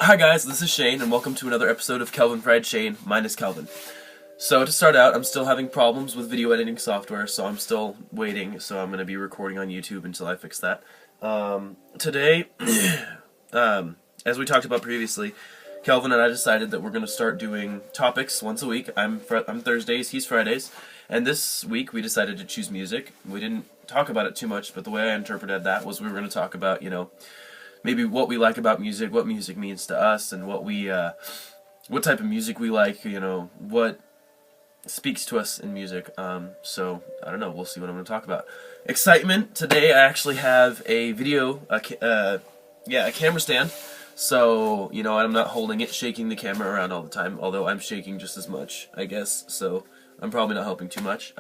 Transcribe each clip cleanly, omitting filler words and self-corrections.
Hi guys, this is Shane, and welcome to another episode of KelvinFryedShane, minus Kelvin. So to start out, I'm still having problems with video editing software, so I'm still waiting, so I'm going to be recording on YouTube until I fix that. Today, as we talked about previously, Kelvin and I decided that we're going to start doing topics once a week. I'm Thursdays, he's Fridays, and this week we decided to choose music. We didn't talk about it too much, but the way I interpreted that was we were going to talk about, maybe what we like about music, what music means to us, and what type of music we like, what speaks to us in music. So, I don't know, we'll see what I'm going to talk about. Excitement, today I actually have a camera stand, so, I'm not holding it, shaking the camera around all the time, although I'm shaking just as much, I guess, so I'm probably not helping too much.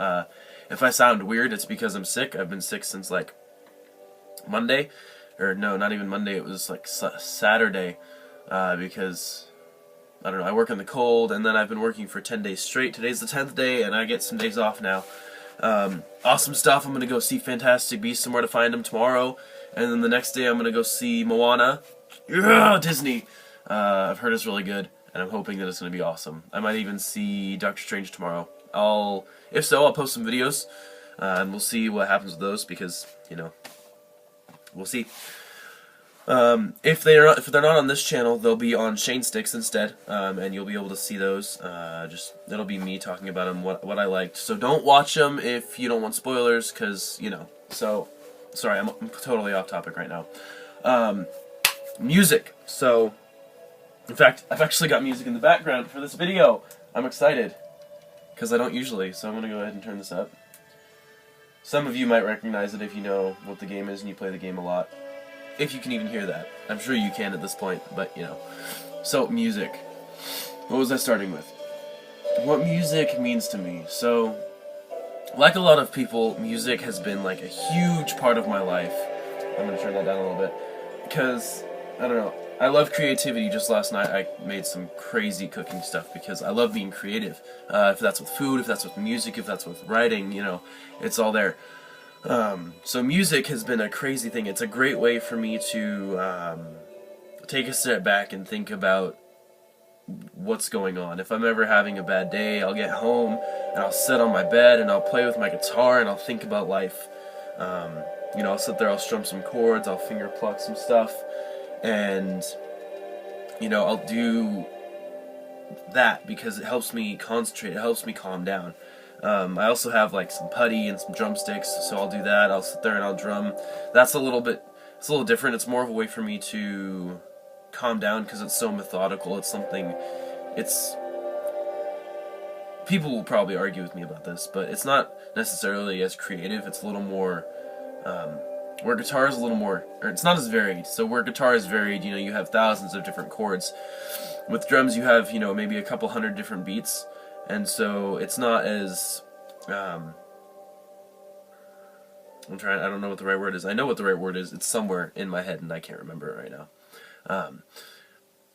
If I sound weird, it's because I'm sick. I've been sick since, Monday. Or no, not even Monday, it was Saturday, because, I don't know, I work in the cold, and then I've been working for 10 days straight. Today's the 10th day, and I get some days off now. Awesome stuff. I'm going to go see Fantastic Beasts and Where to Find Them tomorrow, and then the next day I'm going to go see Moana. Yeah, Disney! I've heard it's really good, and I'm hoping that it's going to be awesome. I might even see Doctor Strange tomorrow. If so, I'll post some videos, and we'll see what happens with those, because, we'll see. If they're not on this channel, they'll be on Shane Sticks instead, and you'll be able to see those. It'll be me talking about them, what I liked. So don't watch them if you don't want spoilers, because So, sorry, I'm totally off topic right now. Music. So, in fact, I've actually got music in the background for this video. I'm excited, because I don't usually. So I'm gonna go ahead and turn this up. Some of you might recognize it if you know what the game is and you play the game a lot. If you can even hear that. I'm sure you can at this point, but So, music. What was I starting with? What music means to me. So, like a lot of people, music has been a huge part of my life. I'm going to turn that down a little bit. Because, I don't know, I love creativity. Just last night I made some crazy cooking stuff because I love being creative. If that's with food, if that's with music, if that's with writing, it's all there. So music has been a crazy thing. It's a great way for me to take a step back and think about what's going on. If I'm ever having a bad day, I'll get home and I'll sit on my bed and I'll play with my guitar and I'll think about life. I'll sit there, I'll strum some chords, I'll finger pluck some stuff, and I'll do that because it helps me concentrate, it helps me calm down. I also have some putty and some drumsticks, so I'll do that. I'll sit there and I'll drum. It's a little different. It's more of a way for me to calm down because it's so methodical. People will probably argue with me about this, but it's not necessarily as creative. It's a little more, where guitar is a little more, or it's not as varied. So where guitar is varied, you have thousands of different chords. With drums, you have, maybe a couple hundred different beats. And so it's not as, I don't know what the right word is. I know what the right word is. It's somewhere in my head and I can't remember it right now.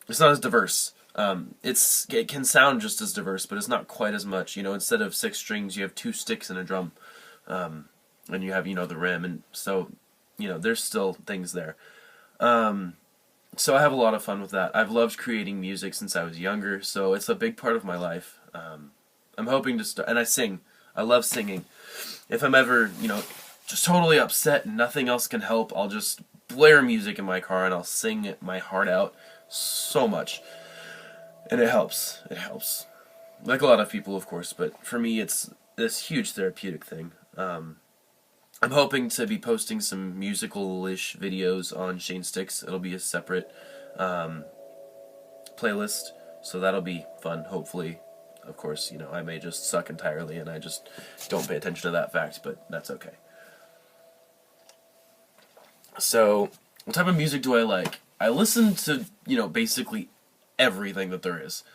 It's not as diverse. It can sound just as diverse, but it's not quite as much. Instead of 6 strings, you have 2 sticks and a drum. And you have, the rim. And so, there's still things there. So I have a lot of fun with that. I've loved creating music since I was younger, so it's a big part of my life. I'm hoping to start, and I sing. I love singing. If I'm ever, just totally upset and nothing else can help, I'll just blare music in my car and I'll sing my heart out so much. And it helps. It helps. Like a lot of people, of course, but for me it's this huge therapeutic thing. I'm hoping to be posting some musical-ish videos on Shane Sticks. It'll be a separate playlist, so that'll be fun, hopefully. Of course, I may just suck entirely and I just don't pay attention to that fact, but that's okay. So, what type of music do I like? I listen to, basically everything that there is.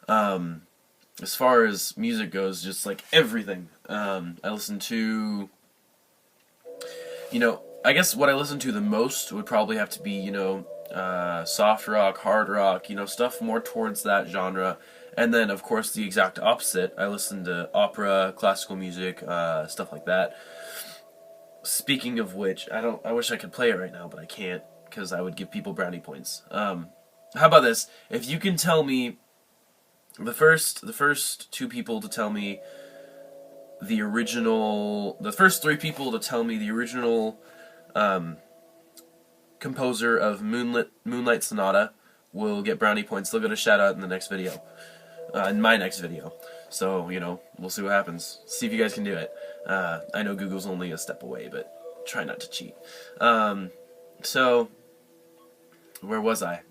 As far as music goes, just everything. I listen to, I guess what I listen to the most would probably have to be, soft rock, hard rock, stuff more towards that genre. And then, of course, the exact opposite. I listen to opera, classical music, stuff like that. Speaking of which, I wish I could play it right now, but I can't, because I would give people brownie points. How about this? If you can tell me the first two people to tell me the first three people to tell me the original composer of Moonlight Sonata will get brownie points. They'll get a shout out in the next video, in my next video. So, you know, we'll see what happens. See if you guys can do it. I know Google's only a step away, but try not to cheat. So, where was I?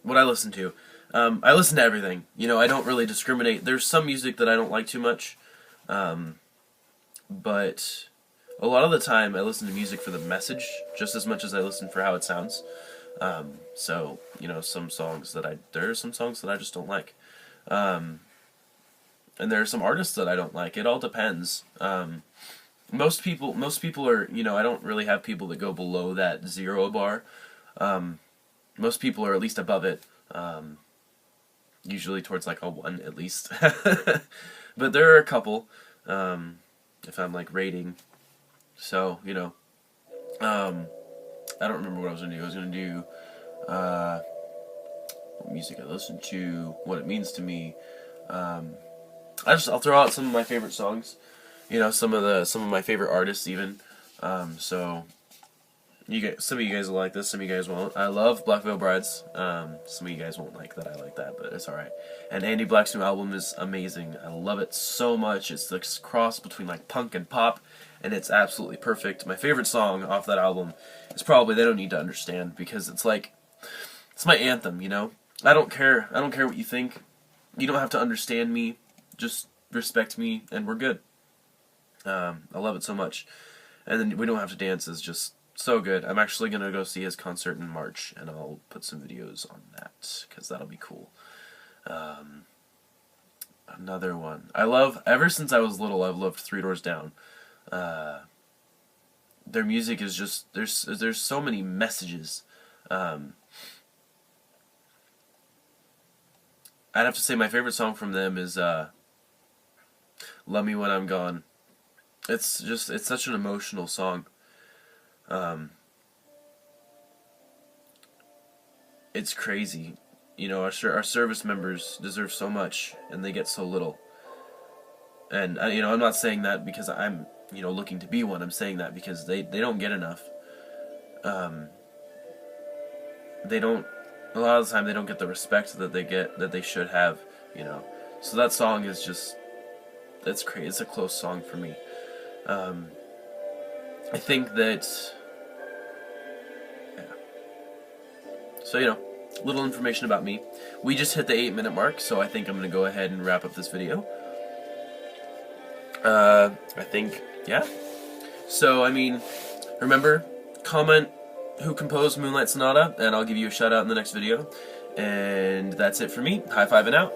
What I listen to. I listen to everything. You know, I don't really discriminate. There's some music that I don't like too much, but a lot of the time I listen to music for the message just as much as I listen for how it sounds. So, you know, there are some songs that I just don't like. And there are some artists that I don't like. It all depends. Most people are, you know, I don't really have people that go below that 0 bar. Most people are at least above it. Usually towards like a 1 at least. But there are a couple, if I'm like rating. So, you know, I don't remember what I was going to do. I was going to do what music I listen to, what it means to me. I'll throw out some of my favorite songs. You know, some of my favorite artists even. So some of you guys will like this, some of you guys won't. I love Black Veil Brides. Some of you guys won't like that I like that, but it's alright. And Andy Black's new album is amazing. I love it so much. It's this cross between like punk and pop, and it's absolutely perfect. My favorite song off that album is probably They Don't Need to Understand, because it's like, it's my anthem, you know? I don't care what you think. You don't have to understand me. Just respect me, and we're good. I love it so much. And then We Don't Have to Dance is just so good. I'm actually going to go see his concert in March, and I'll put some videos on that, because that'll be cool. Another one. Ever since I was little, I've loved Three Doors Down. Their music is just, there's so many messages. I'd have to say my favorite song from them is Love Me When I'm Gone. It's such an emotional song. It's crazy. You know, our service members deserve so much, and they get so little. And, you know, I'm not saying that because I'm, you know, looking to be one. I'm saying that because they don't get enough. A lot of the time they don't get the respect that they should have, you know. So that song is just, it's crazy. It's a close song for me. I think that, yeah. So, you know, little information about me. We just hit the 8-minute mark, so I think I'm going to go ahead and wrap up this video. I think, yeah. So, I mean, remember, comment who composed Moonlight Sonata, and I'll give you a shout out in the next video. And that's it for me. High five and out.